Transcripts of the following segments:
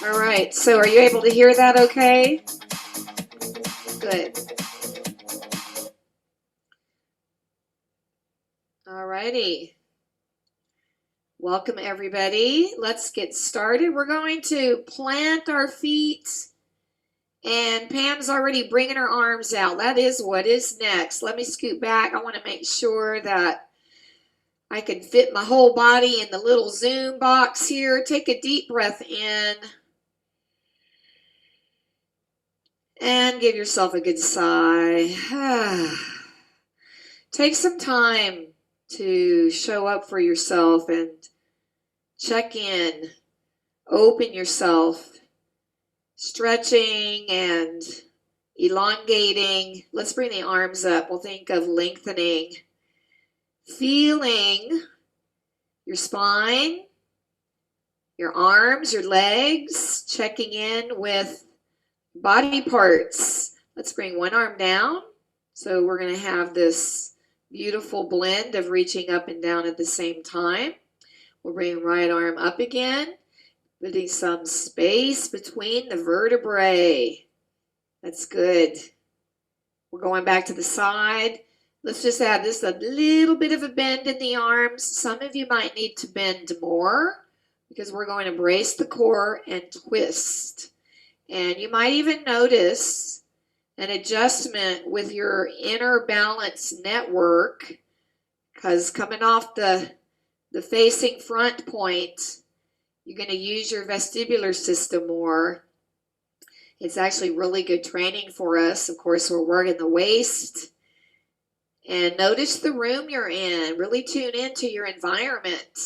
All right, so are you able to hear that okay? Good. All righty. Welcome, everybody. Let's get started. We're going to plant our feet, and Pam's already bringing her arms out. That is what is next. Let me scoot back. I want to make sure that I can fit my whole body in the little Zoom box here. Take a deep breath in. And give yourself a good sigh. Take some time to show up for yourself and check in. Open yourself. Stretching and elongating. Let's bring the arms up. We'll think of lengthening. Feeling your spine, your arms, your legs. Checking in with body parts. Let's bring one arm down. So we're going to have this beautiful blend of reaching up and down at the same time. We'll bring right arm up again, putting some space between the vertebrae. That's good. We're going back to the side. Let's just add this a little bit of a bend in the arms. Some of you might need to bend more because we're going to brace the core and twist. And you might even notice an adjustment with your inner balance network, because coming off the facing front point, you're going to use your vestibular system more. It's actually really good training for us. Of course, we're working the waist. And notice the room you're in. Really tune into your environment.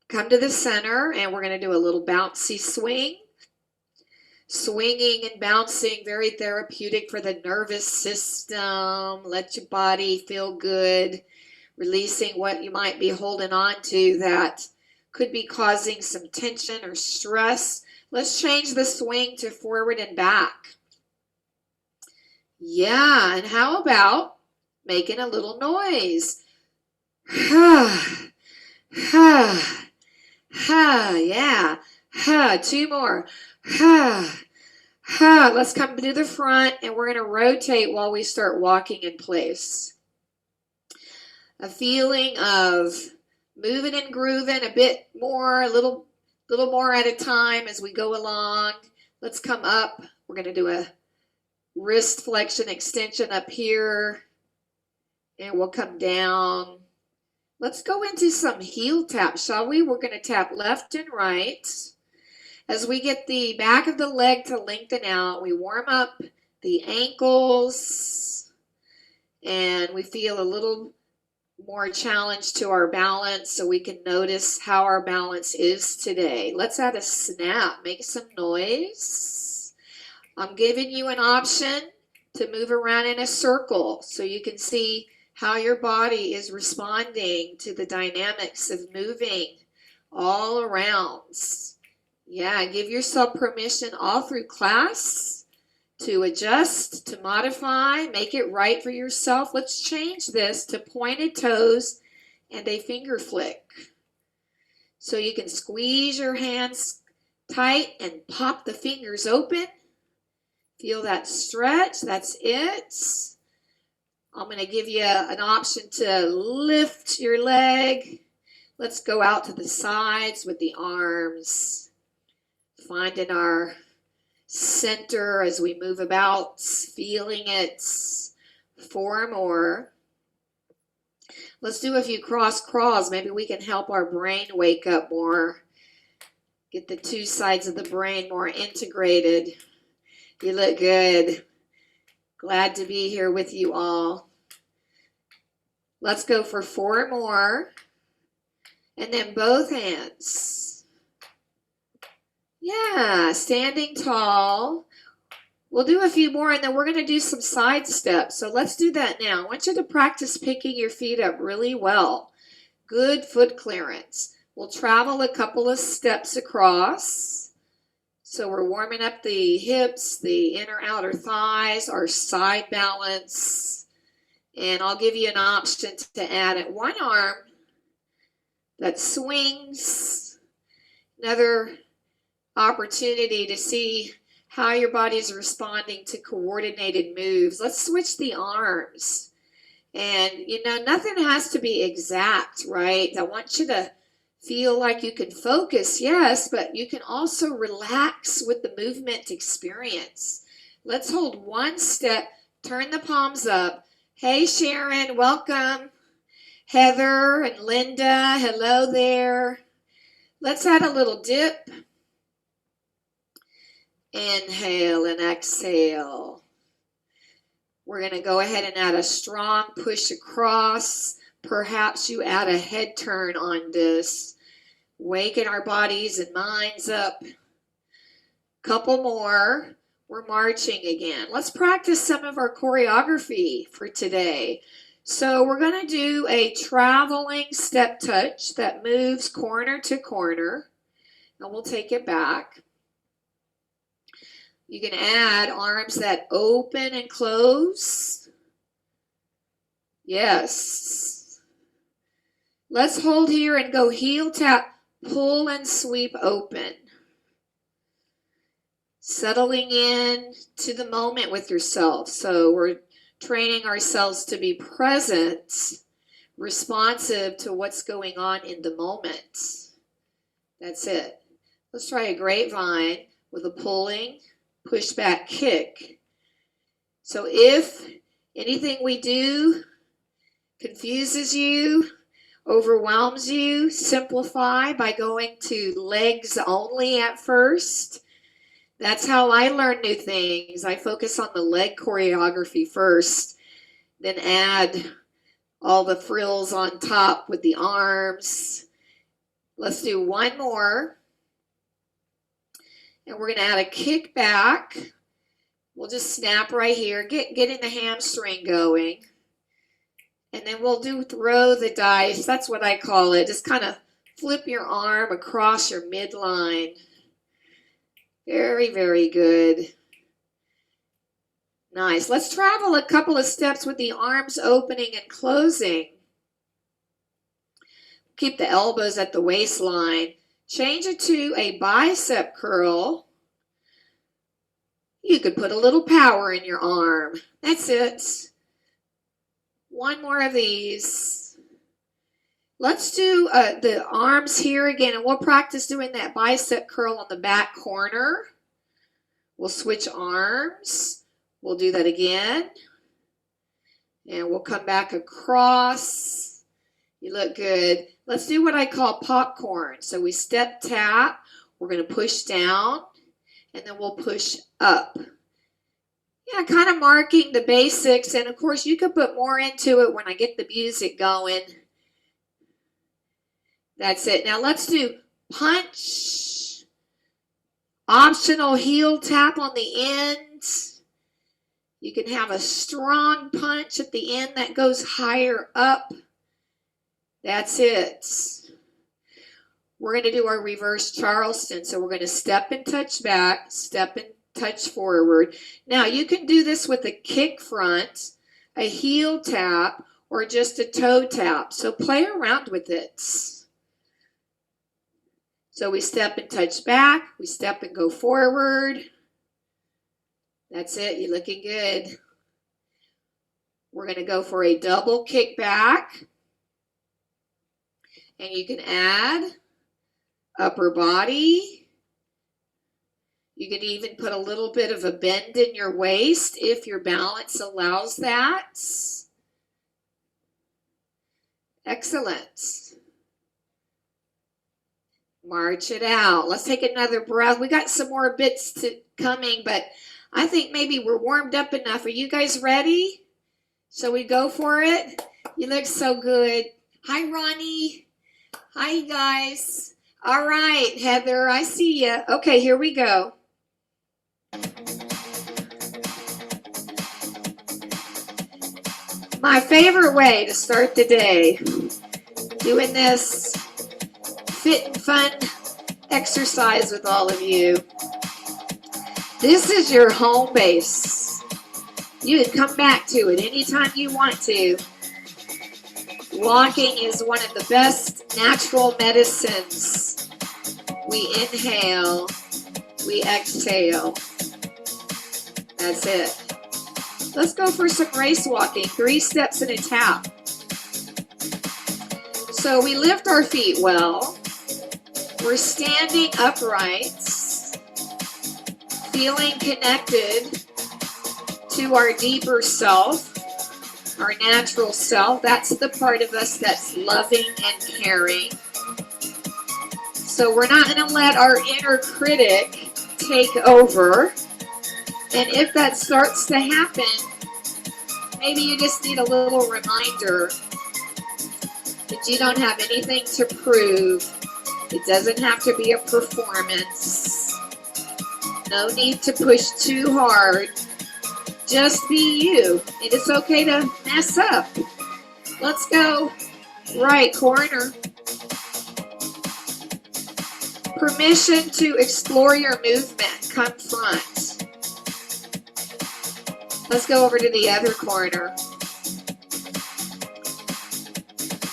Come to the center, and we're going to do a little bouncy swing. Swinging and bouncing, very therapeutic for the nervous system. Let your body feel good. Releasing what you might be holding on to that could be causing some tension or stress. Let's change the swing to forward and back. Yeah, and how about making a little noise? Ha, ha, ha, yeah. Ha, two more. Ha, ha. Let's come to the front, and we're going to rotate while we start walking in place. A feeling of moving and grooving a bit more, a little more at a time as we go along. Let's come up. We're going to do a wrist flexion extension up here, and we'll come down. Let's go into some heel taps, shall we? We're going to tap left and right. As we get the back of the leg to lengthen out, we warm up the ankles, and we feel a little more challenge to our balance so we can notice how our balance is today. Let's add a snap, make some noise. I'm giving you an option to move around in a circle so you can see how your body is responding to the dynamics of moving all around. Yeah, give yourself permission all through class to adjust, to modify, make it right for yourself. Let's change this to pointed toes and a finger flick. So you can squeeze your hands tight and pop the fingers open. Feel that stretch, that's it. I'm going to give you an option to lift your leg. Let's go out to the sides with the arms. Finding our center as we move about, feeling it. Four more. Let's do a few cross crawls. Maybe we can help our brain wake up more. Get the two sides of the brain more integrated. You look good. Glad to be here with you all. Let's go for four more. And then both hands. Yeah, standing tall. We'll do a few more, and then we're going to do some side steps. So let's do that now. I want you to practice picking your feet up really well. Good foot clearance. We'll travel a couple of steps across. So we're warming up the hips, the inner outer thighs, our side balance. And I'll give you an option to add at one arm that swings, another opportunity to see how your body's responding to coordinated moves. Let's switch the arms. And, you know, nothing has to be exact, right? I want you to feel like you can focus, yes, but you can also relax with the movement experience. Let's hold one step, turn the palms up. Hey, Sharon, welcome. Heather and Linda, hello there. Let's add a little dip. Inhale and exhale. We're going to go ahead and add a strong push across. Perhaps you add a head turn on this. Waken our bodies and minds up. Couple more. We're marching again. Let's practice some of our choreography for today. So we're going to do a traveling step touch that moves corner to corner. And we'll take it back. You can add arms that open and close. Yes. Let's hold here and go heel tap, pull and sweep open. Settling in to the moment with yourself. So we're training ourselves to be present, responsive to what's going on in the moment. That's it. Let's try a grapevine with a pulling, push back kick. So if anything we do confuses you, overwhelms you, simplify by going to legs only at first. That's how I learn new things. I focus on the leg choreography first, then add all the frills on top with the arms. Let's do one more. And we're going to add a kick back. We'll just snap right here, getting the hamstring going. And then we'll do throw the dice. That's what I call it. Just kind of flip your arm across your midline. Very, very good. Nice. Let's travel a couple of steps with the arms opening and closing. Keep the elbows at the waistline. Change it to a bicep curl. You could put a little power in your arm. That's it. One more of these. Let's do the arms here again, and we'll practice doing that bicep curl on the back corner. We'll switch arms. We'll do that again. And we'll come back across. You look good. Let's do what I call popcorn. So we step tap. We're going to push down, and then we'll push up. Yeah, kind of marking the basics. And, of course, you could put more into it when I get the music going. That's it. Now let's do punch. Optional heel tap on the end. You can have a strong punch at the end that goes higher up. That's it. We're going to do our reverse Charleston. So we're going to step and touch back, step and touch forward. Now you can do this with a kick front, a heel tap, or just a toe tap. So play around with it. So we step and touch back, we step and go forward. That's it, you're looking good. We're going to go for a double kick back. And you can add upper body. You can even put a little bit of a bend in your waist if your balance allows that. Excellent. March it out. Let's take another breath. We got some more bits coming, but I think maybe we're warmed up enough. Are you guys ready? Shall we go for it? You look so good. Hi, Ronnie. Hi, guys. All right, Heather, I see you. Okay, here we go. My favorite way to start the day, doing this fit and fun exercise with all of you. This is your home base. You can come back to it anytime you want to. Walking is one of the best natural medicines. We inhale We exhale. That's it. Let's go for some race walking. 3 steps and a tap. So we lift our feet well. We're standing upright, feeling connected to our deeper self, our natural self. That's the part of us that's loving and caring. So we're not going to let our inner critic take over. And if that starts to happen, maybe you just need a little reminder that you don't have anything to prove. It doesn't have to be a performance. No need to push too hard. Just be you. And it's okay to mess up. Let's go. Right corner. Permission to explore your movement. Come front. Let's go over to the other corner.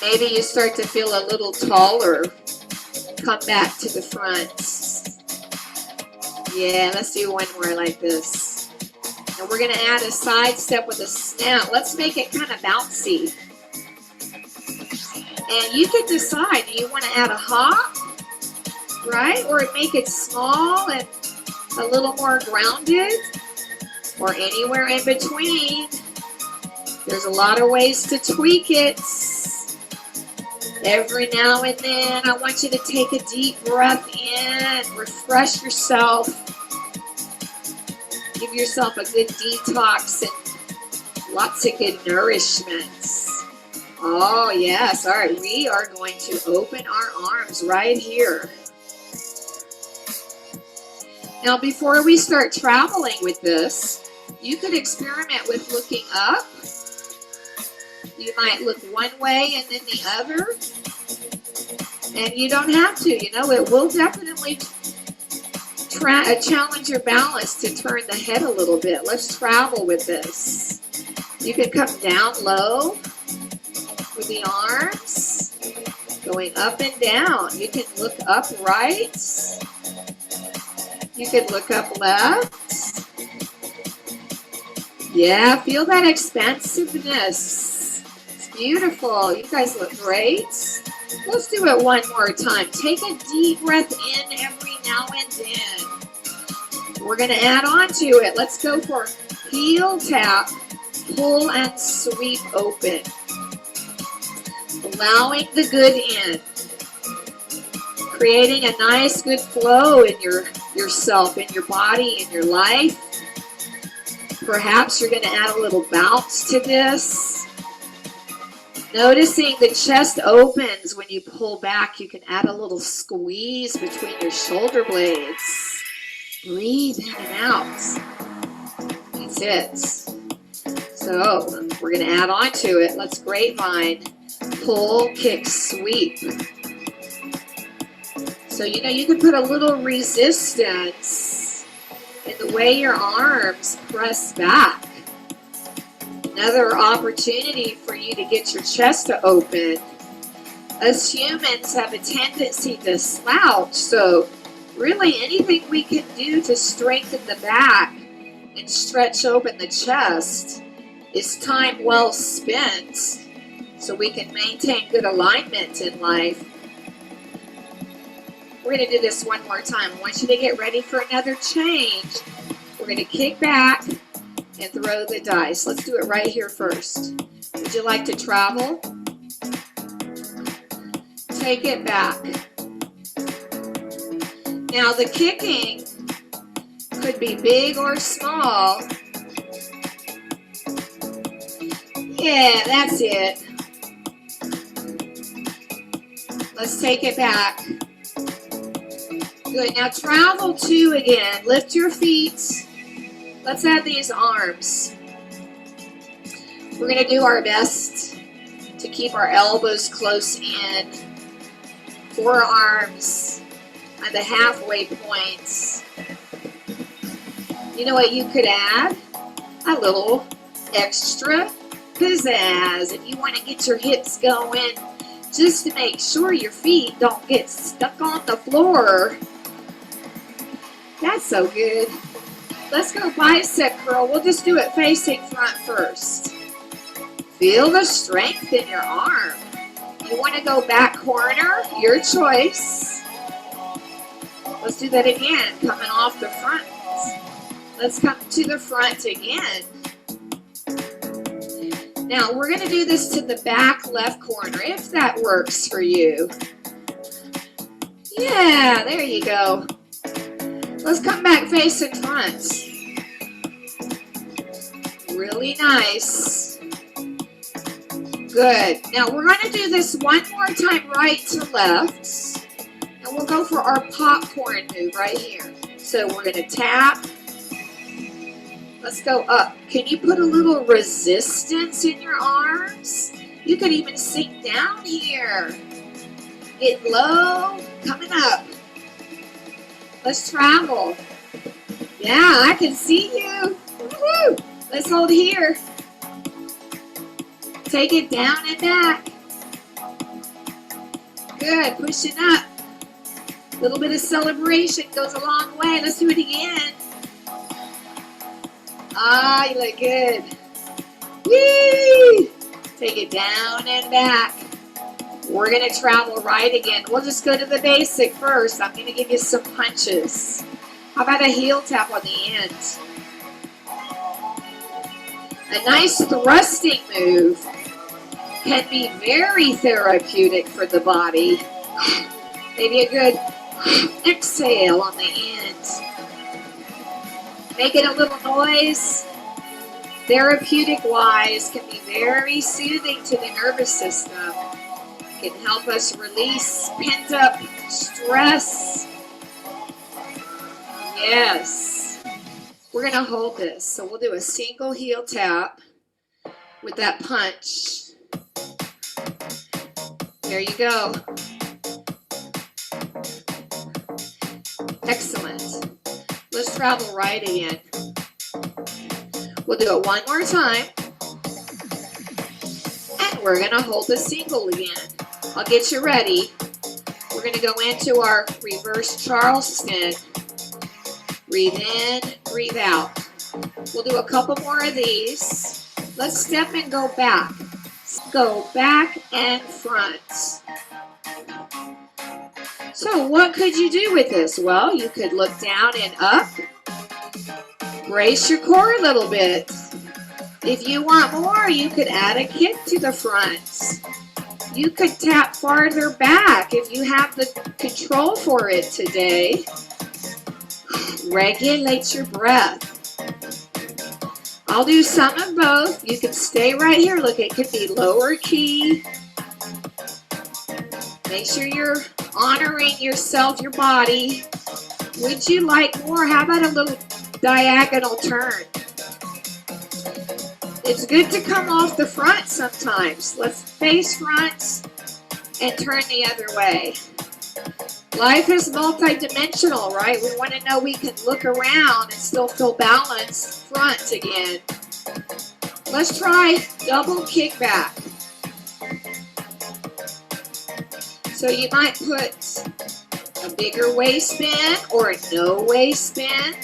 Maybe you start to feel a little taller. Come back to the front. Yeah, let's do one more like this. And we're going to add a side step with a snap. Let's make it kind of bouncy. And you can decide, do you want to add a hop, right? Or make it small and a little more grounded, or anywhere in between. There's a lot of ways to tweak it. Every now and then, I want you to take a deep breath in, refresh yourself, give yourself a good detox and lots of good nourishments. Oh, yes. All right, we are going to open our arms right here. Now, before we start traveling with this, you could experiment with looking up. You might look one way and then the other. And you don't have to, you know, it will definitely challenge your balance to turn the head a little bit. Let's travel with this. You can come down low with the arms, going up and down. You can look up right. You can look up left. Yeah, feel that expansiveness. Beautiful. You guys look great. Let's do it one more time. Take a deep breath in every now and then. We're going to add on to it. Let's go for heel tap, pull and sweep open. Allowing the good in. Creating a nice good flow in yourself, in your body, in your life. Perhaps you're going to add a little bounce to this. Noticing the chest opens when you pull back. You can add a little squeeze between your shoulder blades. Breathe in and out. That's it. So we're going to add on to it. Let's grapevine. Pull, kick, sweep. So, you know, you can put a little resistance in the way your arms press back. Another opportunity for you to get your chest to open. Us humans have a tendency to slouch, so really anything we can do to strengthen the back and stretch open the chest is time well spent, so we can maintain good alignment in life. We're going to do this one more time. I want you to get ready for another change. We're going to kick back and throw the dice. Let's do it right here first. Would you like to travel? Take it back. Now the kicking could be big or small. Yeah, that's it. Let's take it back. Good. Now travel 2 again. Lift your feet. Let's add these arms. We're going to do our best to keep our elbows close in. Forearms on the halfway points. You know what you could add? A little extra pizzazz. If you want to get your hips going, just to make sure your feet don't get stuck on the floor. That's so good. Let's go bicep curl. We'll just do it facing front first. Feel the strength in your arm. You want to go back corner? Your choice. Let's do that again, coming off the front. Let's come to the front again. Now we're going to do this to the back left corner, if that works for you. Yeah, there you go. Let's come back facing front. Really nice. Good. Now we're going to do this one more time, right to left. And we'll go for our popcorn move right here. So we're going to tap. Let's go up. Can you put a little resistance in your arms? You could even sink down here. Get low, coming up. Let's travel. Yeah, I can see you. Woo-hoo. Let's hold here. Take it down and back. Good, pushing up. A little bit of celebration goes a long way. Let's do it again. Ah, you look good. Whee! Take it down and back. We're going to travel right again. We'll just go to the basic first. I'm going to give you some punches. How about a heel tap on the end? A nice thrusting move can be very therapeutic for the body. Maybe a good exhale on the end. Making a little noise, therapeutic-wise, can be very soothing to the nervous system. Can help us release pent-up stress. Yes. We're going to hold this. So we'll do a single heel tap with that punch. There you go. Excellent. Let's travel right again. We'll do it one more time. And we're going to hold the single again. I'll get you ready. We're going to go into our reverse Charleston. Breathe in, breathe out. We'll do a couple more of these. Let's step and go back. Go back and front. So what could you do with this? Well, you could look down and up. Brace your core a little bit. If you want more, you could add a kick to the front. You could tap farther back if you have the control for it today. Regulate your breath. I'll do some of both. You can stay right here. Look, it could be lower key. Make sure you're honoring yourself, your body. Would you like more? How about a little diagonal turn? It's good to come off the front sometimes. Let's face front and turn the other way. Life is multidimensional, right? We want to know we can look around and still feel balanced front again. Let's try double kickback. So you might put a bigger waist spin or no waist spin.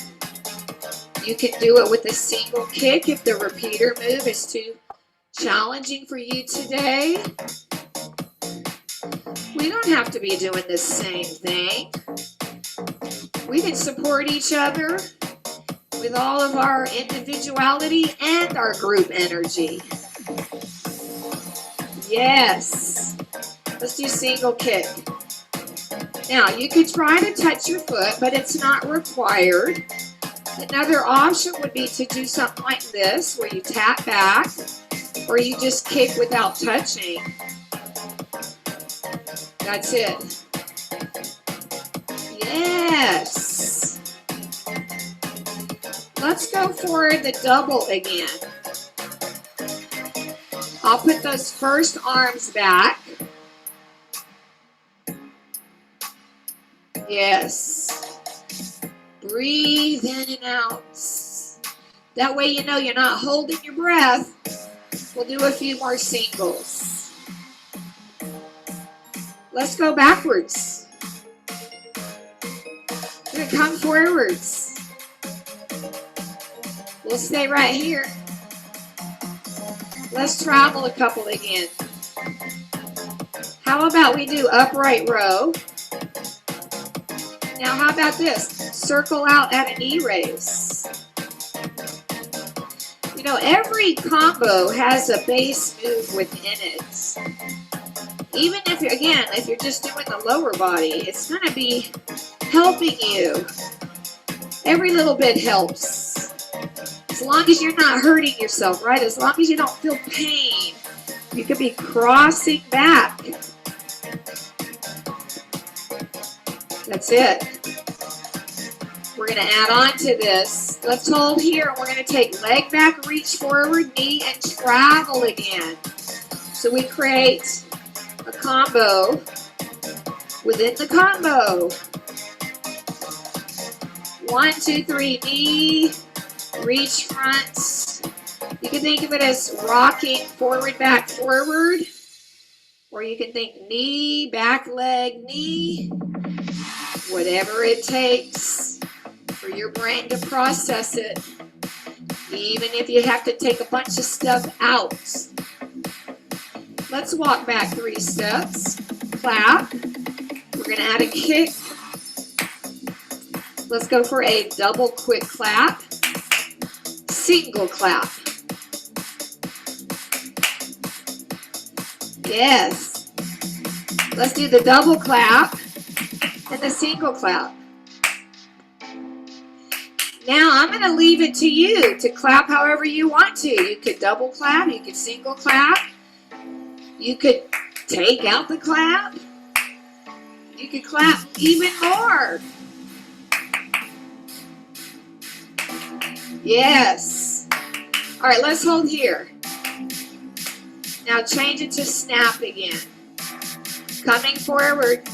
You can do it with a single kick if the repeater move is too challenging for you today. We don't have to be doing the same thing. We can support each other with all of our individuality and our group energy. Yes. Let's do single kick. Now, you could try to touch your foot, but it's not required. Another option would be to do something like this, where you tap back, or you just kick without touching. That's it. Yes. Let's go for the double again. I'll put those first arms back. Yes. Breathe in and out. That way you know you're not holding your breath. We'll do a few more singles. Let's go backwards. We're going to come forwards. We'll stay right here. Let's travel a couple again. How about we do upright row? Now how about this? Circle out at a knee raise. You know, every combo has a base move within it. Even if you're, again, if you're just doing the lower body, it's going to be helping you. Every little bit helps. As long as you're not hurting yourself, right? As long as you don't feel pain, you could be crossing back. That's it. We're going to add on to this. Let's hold here. We're going to take leg back, reach forward, knee, and travel again. So we create a combo within the combo. 1, 2, 3, knee, reach front. You can think of it as rocking forward, back, forward. Or you can think knee, back leg, knee. Whatever it takes for your brain to process it. Even if you have to take a bunch of stuff out. Let's walk back 3 steps. Clap. We're going to add a kick. Let's go for a double quick clap. Single clap. Yes. Let's do the double clap and the single clap. Now I'm going to leave it to you to clap however you want to. You could double clap, you could single clap, you could take out the clap, you could clap even more. Yes. All right, let's hold here. Now change it to snap again. Coming forward.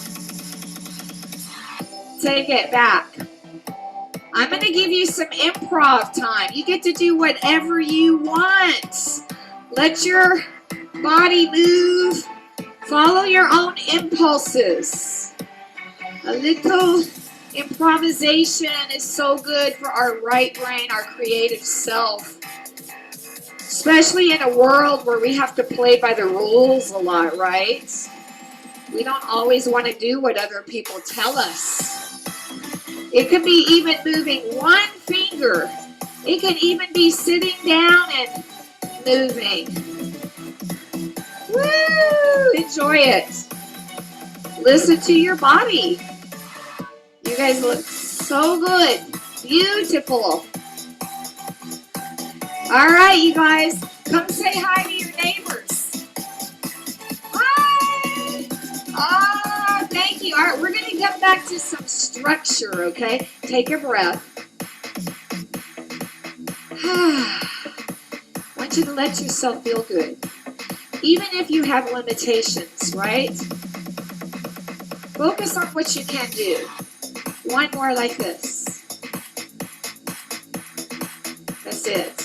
Take it back. I'm going to give you some improv time. You get to do whatever you want. Let your body move. Follow your own impulses. A little improvisation is so good for our right brain, our creative self. Especially in a world where we have to play by the rules a lot, right? We don't always want to do what other people tell us. It could be even moving one finger. It can even be sitting down and moving. Woo! Enjoy it. Listen to your body. You guys look so good. Beautiful. All right, you guys. Come say hi to your neighbors. Hi. Oh, thank you. All right, we're going to get back to some structure, okay? Take a breath. I want you to let yourself feel good. Even if you have limitations, right? Focus on what you can do. One more like this. That's it.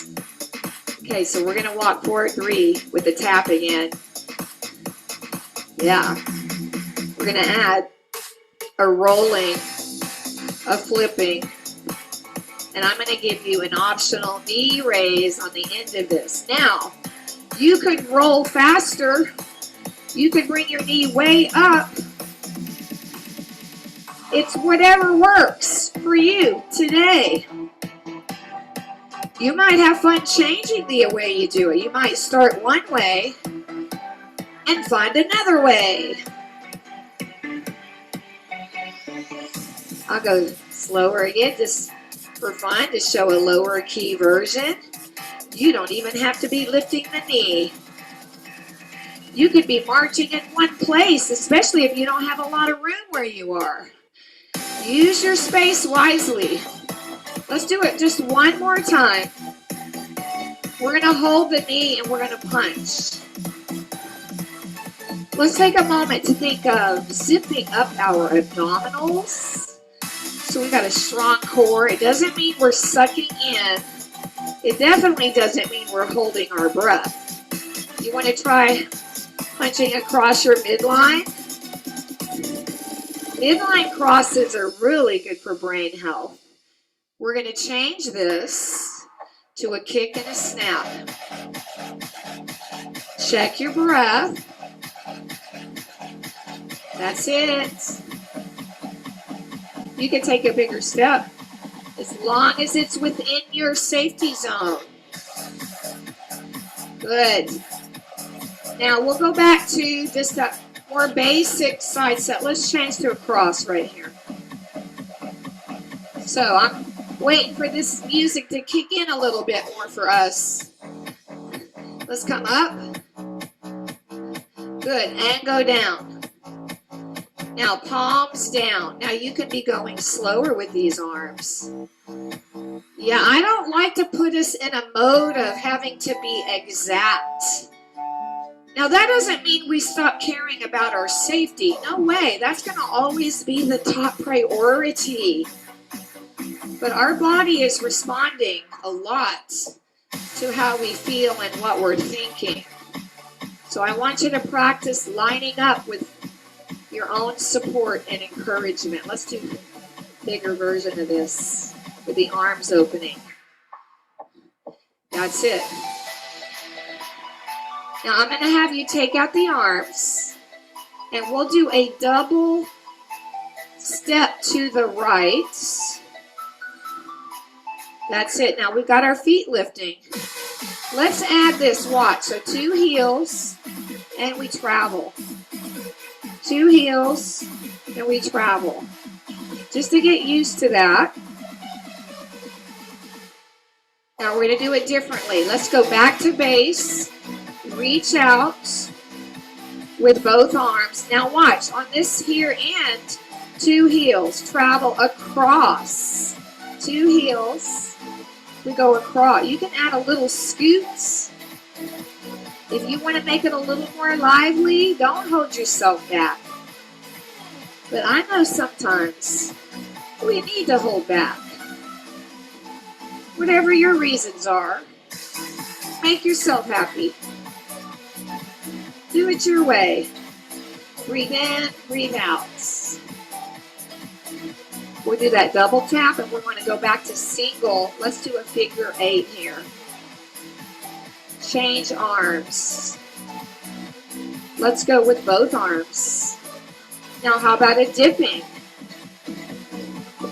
Okay, so we're going to walk forward 3 with the tap again. Yeah. We're going to add a rolling, a flipping, and I'm going to give you an optional knee raise on the end of this. Now, you could roll faster. You could bring your knee way up. It's whatever works for you today. You might have fun changing the way you do it. You might start one way and find another way. I'll go slower again just for fun to show a lower key version. You don't even have to be lifting the knee. You could be marching in one place, especially if you don't have a lot of room where you are. Use your space wisely. Let's do it just one more time. We're going to hold the knee and we're going to punch. Let's take a moment to think of zipping up our abdominals. So we got a strong core. It doesn't mean we're sucking in. It definitely doesn't mean we're holding our breath. You want to try punching across your midline? Midline crosses are really good for brain health. We're going to change this to a kick and a snap. Check your breath. That's it. You can take a bigger step as long as it's within your safety zone. Good. Now we'll go back to just a more basic side set. Let's change to a cross right here. So I'm waiting for this music to kick in a little bit more for us. Let's come up. Good, and go down. Now palms down. Now you can be going slower with these arms. Yeah, I don't like to put us in a mode of having to be exact. Now that doesn't mean we stop caring about our safety. No way, that's gonna always be the top priority. But our body is responding a lot to how we feel and what we're thinking. So I want you to practice lining up with your own support and encouragement. Let's do a bigger version of this with the arms opening. That's it. Now I'm going to have you take out the arms and we'll do a double step to the right. That's it. Now we've got our feet lifting. Let's add this, watch. So 2 heels and we travel. 2 heels and we travel. Just to get used to that. Now we're going to do it differently. Let's go back to base. Reach out with both arms. Now watch, on this here end, 2 heels. Travel across. 2 heels. We go across. You can add a little scoots. If you want to make it a little more lively, don't hold yourself back. But I know sometimes we need to hold back. Whatever your reasons are, make yourself happy. Do it your way. Breathe in, breathe out. We'll do that double tap and we're going to go back to single. Let's do a figure 8 here. Change arms. Let's go with both arms. Now how about a dipping?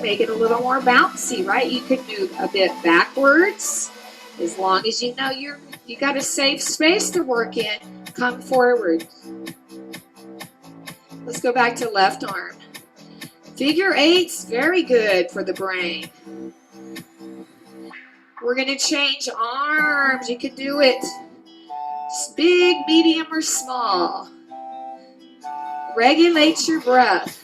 Make it a little more bouncy, right? You could move a bit backwards. As long as you know you got a safe space to work in, come forward. Let's go back to left arm. Figure 8's very good for the brain. We're going to change arms. You can do it big, medium, or small. Regulate your breath.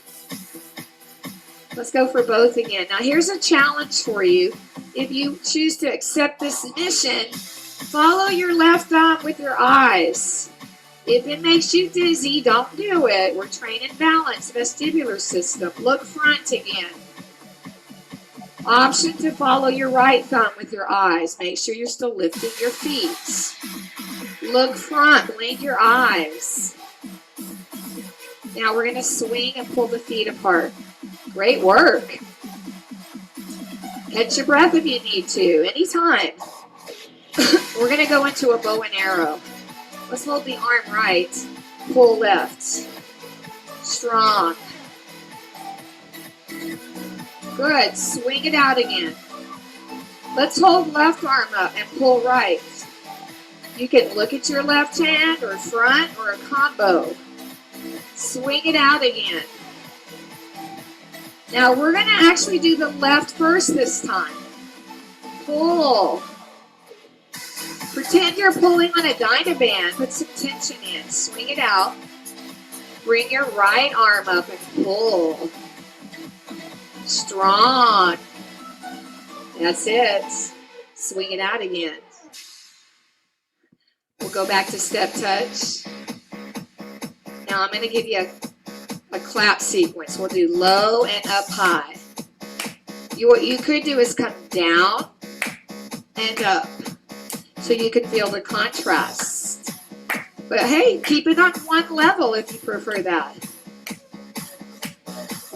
Let's go for both again. Now here's a challenge for you. If you choose to accept this mission, follow your left arm with your eyes. If it makes you dizzy, don't do it. We're training balance, vestibular system. Look front again. Option to follow your right thumb with your eyes. Make sure you're still lifting your feet. Look front, blink your eyes. Now we're going to swing and pull the feet apart. Great work. Catch your breath if you need to, anytime. We're going to go into a bow and arrow. Let's hold the arm right, pull left. Strong. Good, swing it out again. Let's hold left arm up and pull right. You can look at your left hand or front or a combo. Swing it out again. Now we're going to actually do the left first this time. Pull. Pretend you're pulling on a Dynaband. Put some tension in. Swing it out. Bring your right arm up and pull. Strong. That's it. Swing it out again. We'll go back to step touch. Now I'm going to give you a clap sequence. We'll do low and up high. What you could do is come down and up so you can feel the contrast. But hey, keep it on one level if you prefer that.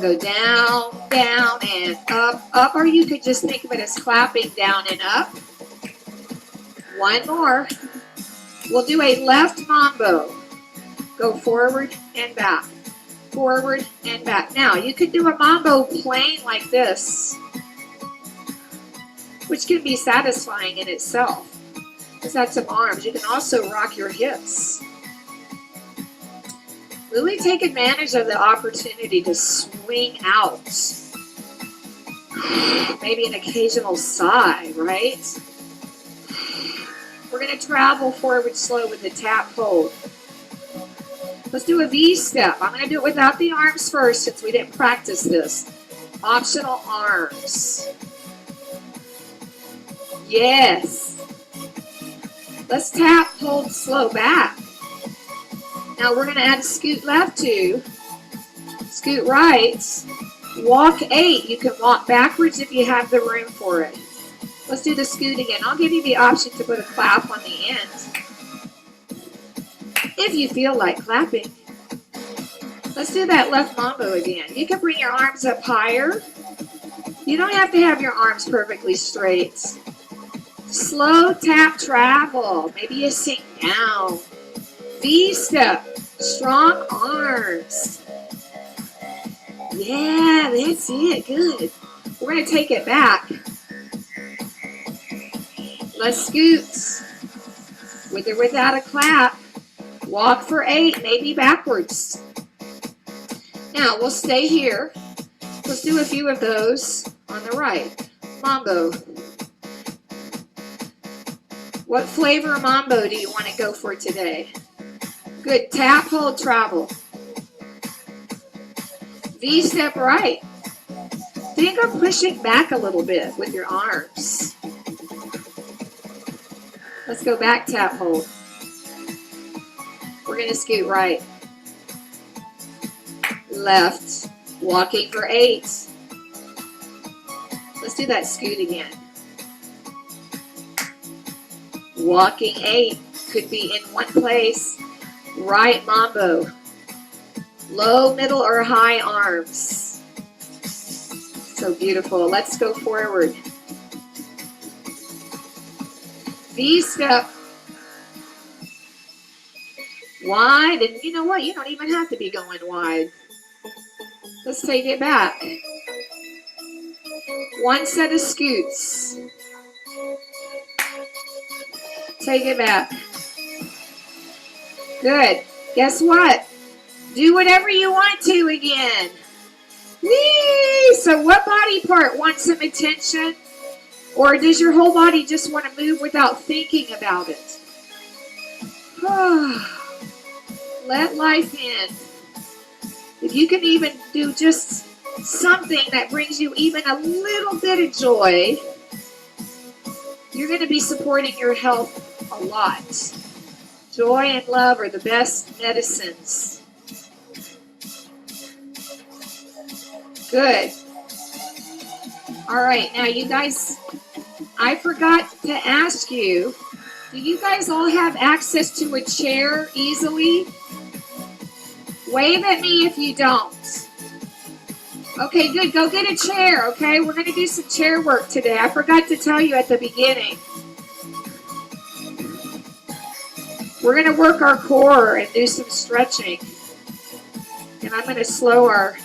Go down, down, and up, up, or you could just think of it as clapping down and up. One more. We'll do a left mambo. Go forward and back. Forward and back. Now, you could do a mambo plain like this, which can be satisfying in itself. Just add some arms. You can also rock your hips. Really take advantage of the opportunity to swing out. Maybe an occasional sigh, right? We're going to travel forward slow with the tap hold. Let's do a V step. I'm going to do it without the arms first since we didn't practice this. Optional arms. Yes. Let's tap, hold, slow back. Now we're going to add scoot left 2, scoot right, walk 8. You can walk backwards if you have the room for it. Let's do the scoot again. I'll give you the option to put a clap on the end if you feel like clapping. Let's do that left mambo again. You can bring your arms up higher. You don't have to have your arms perfectly straight. Slow tap travel. Maybe you sink down. V step. Strong arms. Yeah, that's it. Good. We're going to take it back. Let's scoot. With or without a clap. Walk for 8, maybe backwards. Now, we'll stay here. Let's do a few of those on the right. Mambo. What flavor mambo do you want to go for today? Good. Tap, hold, travel. V step right. Think of pushing back a little bit with your arms. Let's go back, tap, hold. We're going to scoot right. Left. Walking for 8. Let's do that scoot again. Walking 8. Could be in one place. Right mambo. Low, middle, or high arms. So beautiful. Let's go forward. V step. Wide. And you know what? You don't even have to be going wide. Let's take it back. One set of scoots. Take it back. Good. Guess what? Do whatever you want to again. Whee! So what body part wants some attention? Or does your whole body just want to move without thinking about it? Let life in. If you can even do just something that brings you even a little bit of joy, you're going to be supporting your health a lot. Joy and love are the best medicines. Good. All right, now you guys, I forgot to ask you, do you guys all have access to a chair easily? Wave at me if you don't. Okay, good. Go get a chair, okay? We're going to do some chair work today. I forgot to tell you at the beginning. We're going to work our core and do some stretching. And I'm going to slow our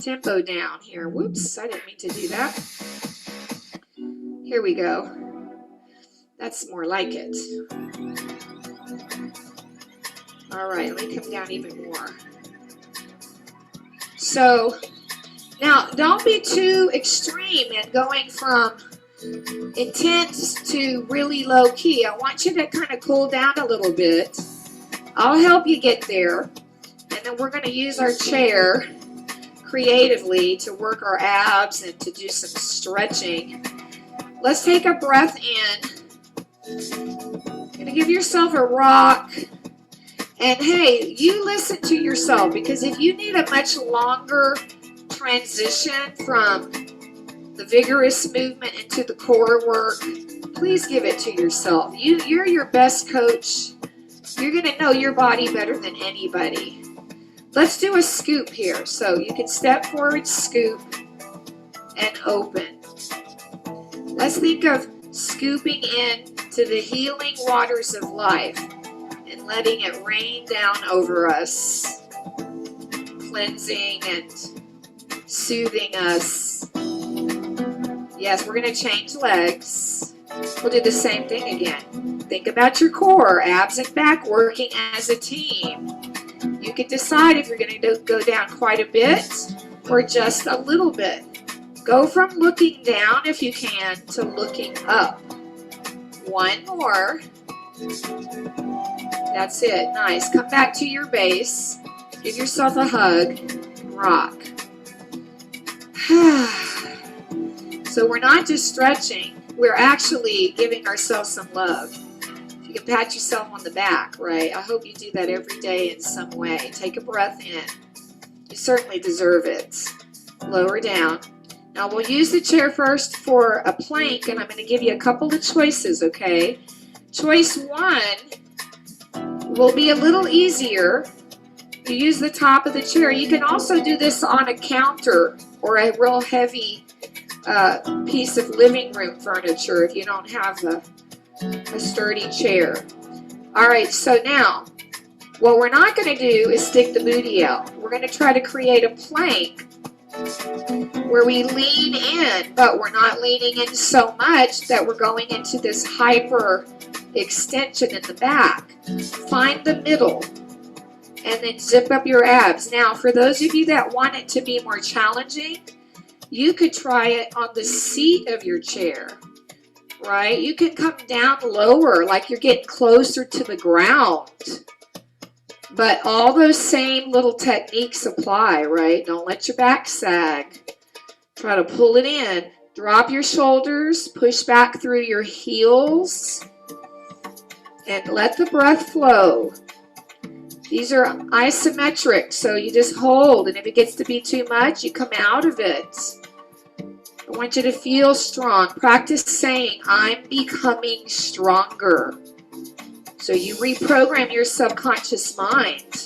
tempo down here. Whoops, I didn't mean to do that. Here we go. That's more like it. All right, let me come down even more. So, now don't be too extreme in going from intense to really low key. I want you to kind of cool down a little bit. I'll help you get there. And then we're going to use our chair creatively to work our abs and to do some stretching. Let's take a breath in. You're going to give yourself a rock. And hey, you listen to yourself, because if you need a much longer transition from the vigorous movement into the core work, please give it to yourself. You're your best coach. You're going to know your body better than anybody. Let's do a scoop here. So you can step forward, scoop, and open. Let's think of scooping in to the healing waters of life and letting it rain down over us, cleansing and soothing us. Yes, we're going to change legs. We'll do the same thing again. Think about your core, abs and back working as a team. You can decide if you're going to go down quite a bit or just a little bit. Go from looking down, if you can, to looking up. One more. That's it. Nice. Come back to your base. Give yourself a hug. Rock. So we're not just stretching. We're actually giving ourselves some love. You can pat yourself on the back, right? I hope you do that every day in some way. Take a breath in. You certainly deserve it. Lower down. Now we'll use the chair first for a plank, and I'm going to give you a couple of choices, okay? Choice one will be a little easier. You use the top of the chair. You can also do this on a counter or a real heavy piece of living room furniture if you don't have a sturdy chair. All right, so now what we're not going to do is stick the booty out. We're going to try to create a plank where we lean in, but we're not leaning in so much that we're going into this hyper extension in the back. Find the middle and then zip up your abs. Now, for those of you that want it to be more challenging, you could try it on the seat of your chair, right? You can come down lower, like you're getting closer to the ground. But all those same little techniques apply, right? Don't let your back sag. Try to pull it in. Drop your shoulders, push back through your heels, and let the breath flow. These are isometric, so you just hold, and if it gets to be too much, you come out of it. I want you to feel strong. Practice saying, I'm becoming stronger. So you reprogram your subconscious mind.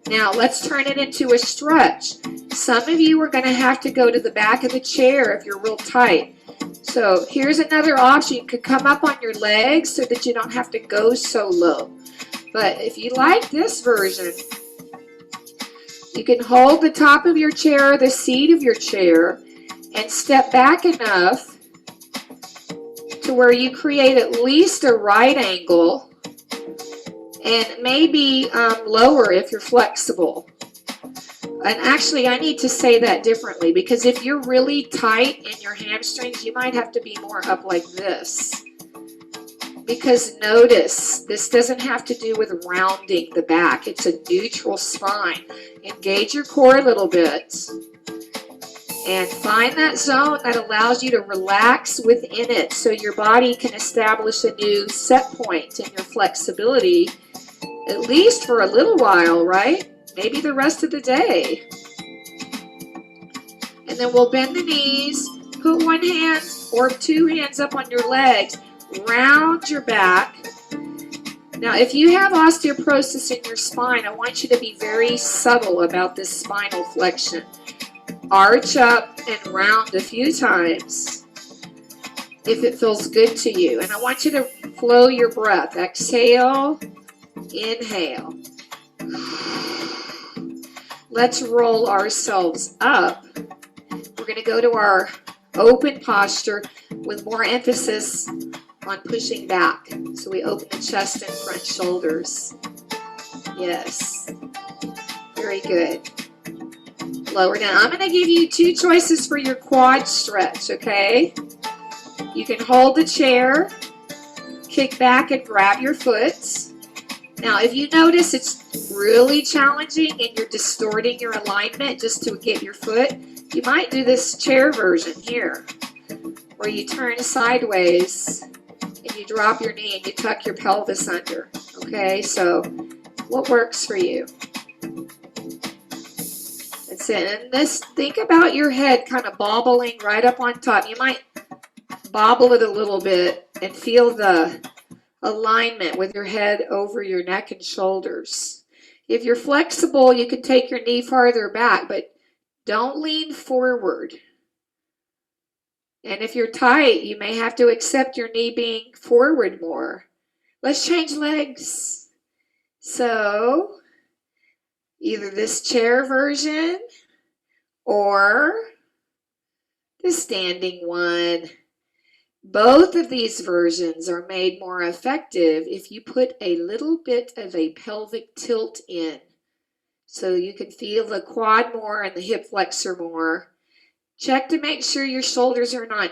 Now let's turn it into a stretch. Some of you are going to have to go to the back of the chair if you're real tight. So here's another option. You could come up on your legs so that you don't have to go so low. But if you like this version, you can hold the top of your chair, the seat of your chair, and step back enough to where you create at least a right angle, and maybe lower if you're flexible. And actually, I need to say that differently, because if you're really tight in your hamstrings, you might have to be more up like this. Because notice, this doesn't have to do with rounding the back. It's a neutral spine. Engage your core a little bit. And find that zone that allows you to relax within it so your body can establish a new set point in your flexibility, at least for a little while, right? Maybe the rest of the day. And then we'll bend the knees, put one hand or two hands up on your legs, round your back. Now, if you have osteoporosis in your spine, I want you to be very subtle about this spinal flexion. Arch up and round a few times if it feels good to you. And I want you to flow your breath. Exhale, inhale. Let's roll ourselves up. We're going to go to our open posture with more emphasis on pushing back. So we open the chest and front shoulders. Yes. Very good. Lower down. I'm going to give you two choices for your quad stretch, okay? You can hold the chair, kick back and grab your foot. Now, if you notice it's really challenging and you're distorting your alignment just to get your foot, you might do this chair version here, where you turn sideways and you drop your knee and you tuck your pelvis under, okay? So, what works for you? That's it. And this, think about your head kind of bobbling right up on top. You might bobble it a little bit and feel the alignment with your head over your neck and shoulders. If you're flexible, you can take your knee farther back, but don't lean forward. And if you're tight, you may have to accept your knee being forward more. Let's change legs. So, either this chair version or the standing one. Both of these versions are made more effective if you put a little bit of a pelvic tilt in. So you can feel the quad more and the hip flexor more. Check to make sure your shoulders are not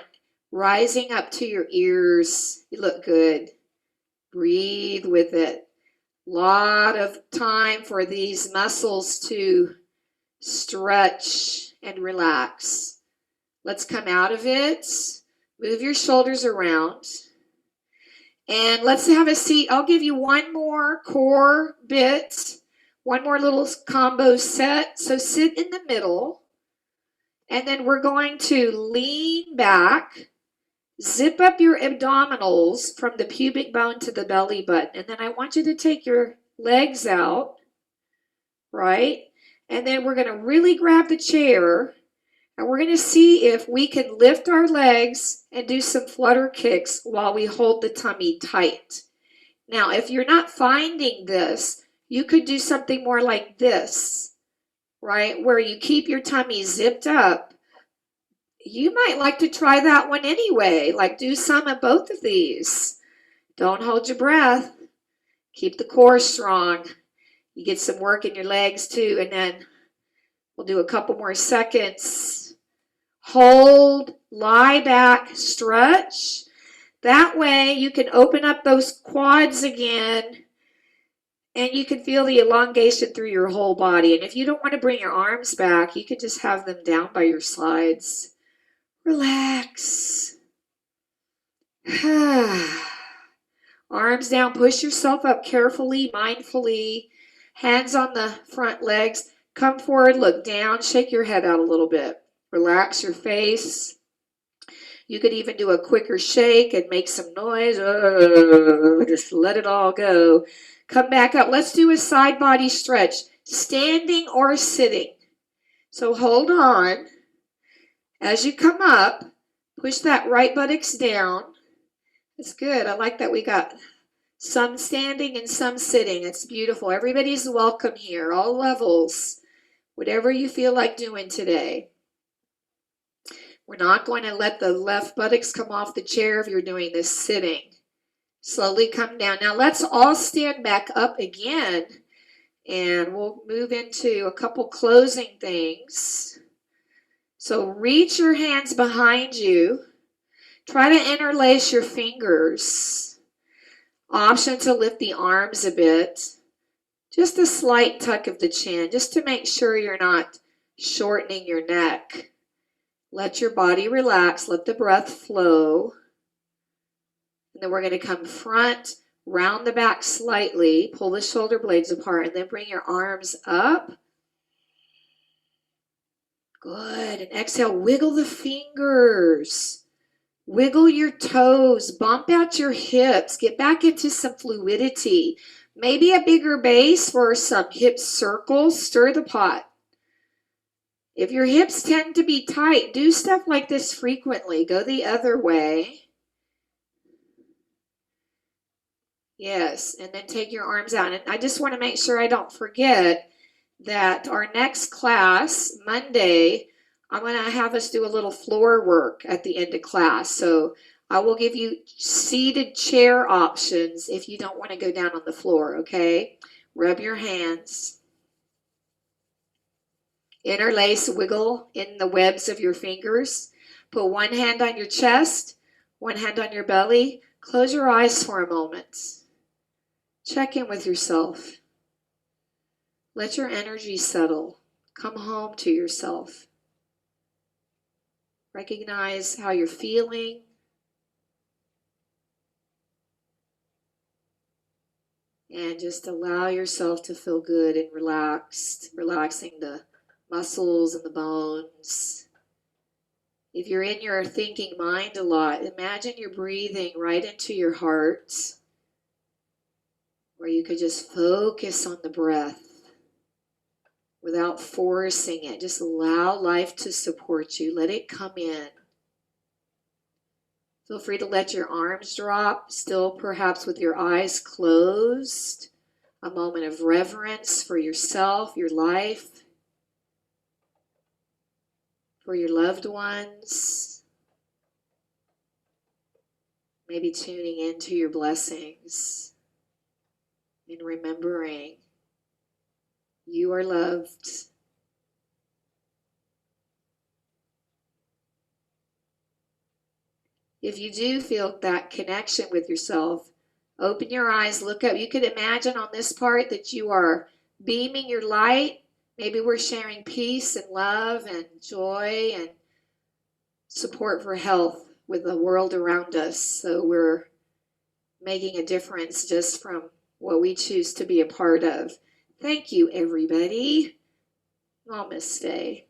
rising up to your ears. You look good. Breathe with it. Lot of time for these muscles to stretch and relax. Let's come out of it. Move your shoulders around. And let's have a seat. I'll give you one more core bit, one more little combo set. So sit in the middle. And then we're going to lean back, zip up your abdominals from the pubic bone to the belly button. And then I want you to take your legs out, right? And then we're going to really grab the chair. And we're going to see if we can lift our legs and do some flutter kicks while we hold the tummy tight. Now, if you're not finding this, you could do something more like this, right? Where you keep your tummy zipped up. You might like to try that one anyway. Like do some of both of these. Don't hold your breath. Keep the core strong. You get some work in your legs too. And then we'll do a couple more seconds. Hold, lie back, stretch. That way you can open up those quads again and you can feel the elongation through your whole body. And if you don't want to bring your arms back, you can just have them down by your sides. Relax. Arms down, push yourself up carefully, mindfully. Hands on the front legs. Come forward, look down, shake your head out a little bit. Relax your face. You could even do a quicker shake and make some noise. Just let it all go. Come back up. Let's do a side body stretch, standing or sitting. So hold on. As you come up, push that right buttocks down. That's good. I like that we got some standing and some sitting. It's beautiful. Everybody's welcome here, all levels. Whatever you feel like doing today. We're not going to let the left buttocks come off the chair if you're doing this sitting. Slowly come down. Now let's all stand back up again. And we'll move into a couple closing things. So reach your hands behind you. Try to interlace your fingers. Option to lift the arms a bit. Just a slight tuck of the chin, just to make sure you're not shortening your neck. Let your body relax. Let the breath flow. And then we're going to come front, round the back slightly, pull the shoulder blades apart, and then bring your arms up. Good. And exhale, wiggle the fingers. Wiggle your toes. Bump out your hips. Get back into some fluidity. Maybe a bigger base for some hip circles. Stir the pot. If your hips tend to be tight, do stuff like this frequently. Go the other way. Yes, and then take your arms out. And I just want to make sure I don't forget that our next class, Monday, I'm going to have us do a little floor work at the end of class. So I will give you seated chair options if you don't want to go down on the floor, okay? Rub your hands. Interlace, wiggle in the webs of your fingers. Put one hand on your chest, one hand on your belly. Close your eyes for a moment. Check in with yourself. Let your energy settle. Come home to yourself. Recognize how you're feeling. And just allow yourself to feel good and relaxed, relaxing the muscles and the bones. If you're in your thinking mind a lot, imagine you're breathing right into your heart, where you could just focus on the breath without forcing it. Just allow life to support you. Let it come in. Feel free to let your arms drop, still perhaps with your eyes closed. A moment of reverence for yourself, your life, for your loved ones. Maybe tuning into your blessings and remembering you are loved. If you do feel that connection with yourself, open your eyes, look up. You could imagine on this part that you are beaming your light. Maybe we're sharing peace and love and joy and support for health with the world around us. So we're making a difference just from what we choose to be a part of. Thank you, everybody. Namaste.